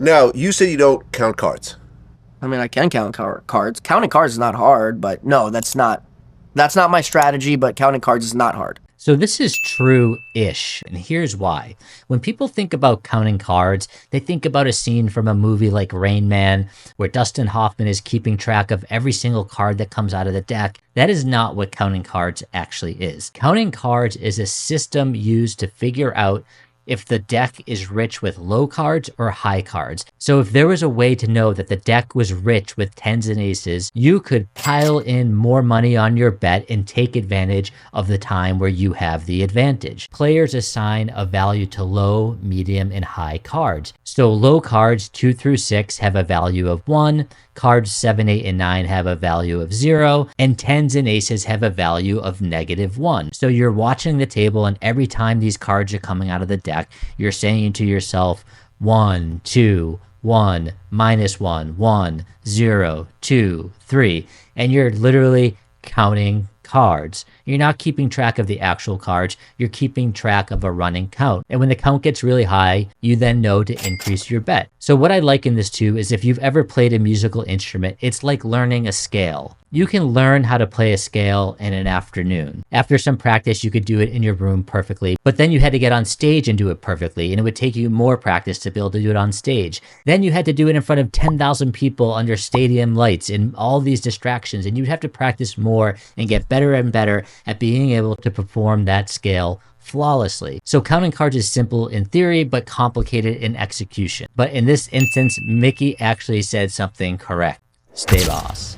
Now, you said you don't count cards. I mean, I can count cards. Counting cards is not hard, but no, that's not my strategy, but counting cards is not hard. So this is true-ish, and here's why. When people think about counting cards, they think about a scene from a movie like Rain Man, where Dustin Hoffman is keeping track of every single card that comes out of the deck. That is not what counting cards actually is. Counting cards is a system used to figure out if the deck is rich with low cards or high cards. So if there was a way to know that the deck was rich with tens and aces, you could pile in more money on your bet and take advantage of the time where you have the advantage. Players assign a value to low, medium, and high cards. So low cards 2 through 6 have a value of 1, cards 7, 8, and 9 have a value of 0, and tens and aces have a value of -1. So you're watching the table, and every time these cards are coming out of the deck, you're saying to yourself, 1, 2, 1, -1, 1, 0, 2, 3, and you're literally counting cards. You're not keeping track of the actual cards, you're keeping track of a running count. And when the count gets really high, you then know to increase your bet. So what I like in this too is if you've ever played a musical instrument, it's like learning a scale. You can learn how to play a scale in an afternoon. After some practice, you could do it in your room perfectly, but then you had to get on stage and do it perfectly, and it would take you more practice to be able to do it on stage. Then you had to do it in front of 10,000 people under stadium lights and all these distractions, and you'd have to practice more and get better and better at being able to perform that scale flawlessly. So counting cards is simple in theory, but complicated in execution. But in this instance, Mikki actually said something correct. Stay boss.